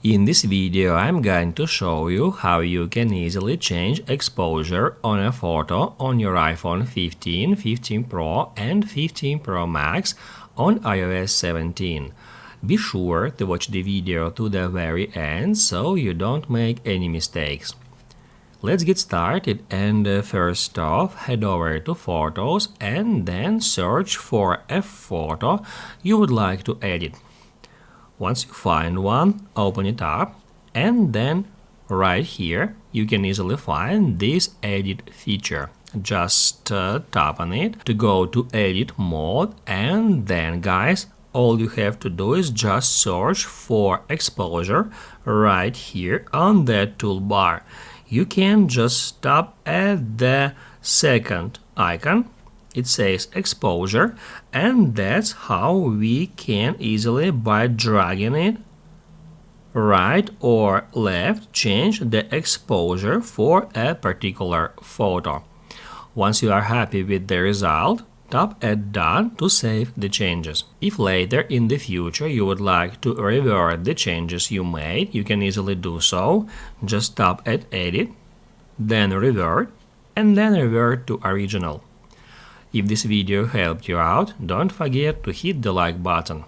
In this video I'm going to show you how you can easily change exposure on a photo on your iPhone 15, 15 Pro and 15 Pro Max on iOS 17. Be sure to watch the video to the very end so you don't make any mistakes. Let's get started, and first off head over to Photos and then search for a photo you would like to edit. Once you find one, open it up, and then right here you can easily find this edit feature. Just tap on it to go to edit mode, and then guys, all you have to do is just search for exposure right here on that toolbar. You can just tap at the second icon. It says exposure, and that's how we can easily, by dragging it right or left, change the exposure for a particular photo. Once you are happy with the result, tap at Done to save the changes. If later in the future you would like to revert the changes you made, you can easily do so. Just tap at Edit, then Revert, and then revert to original. If this video helped you out, don't forget to hit the like button.